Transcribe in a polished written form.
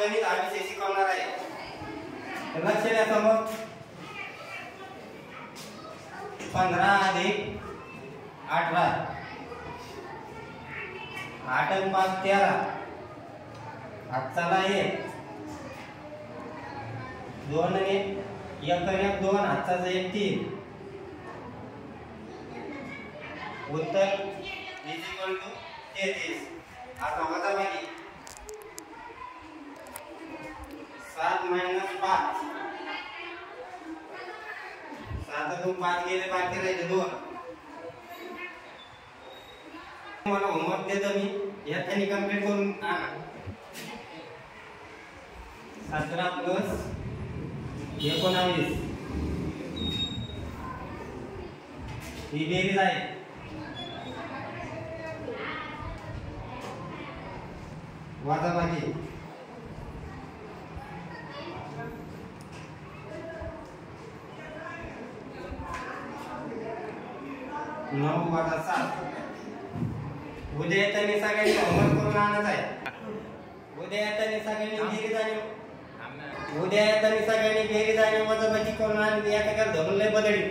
गणित हा विषय शिकवणार आहे. लक्ष द्या समोर. 15 अधिक 18 8 आणि 5 13 हातचाला 1 2 आणि 1 आणि 1 2 हातचाचा 1 3. उत्तर = 33. आता वजाबाकी 7 - 5 7 5 गेले बाकी राहिले 2. मला होमवर्क देतो मी याच्यानी कंप्लीट करून आणा. 17 + 19 ही बेरीज आहे. वजाबाकी 9 - 7. उद्या येताना सगळ्यांनी होमवर्क करून आणायचं आहे. उद्या येताना सगळ्यांनी बेरीज आणि वजाबाकी करून आणि एका धरून लय बदलली.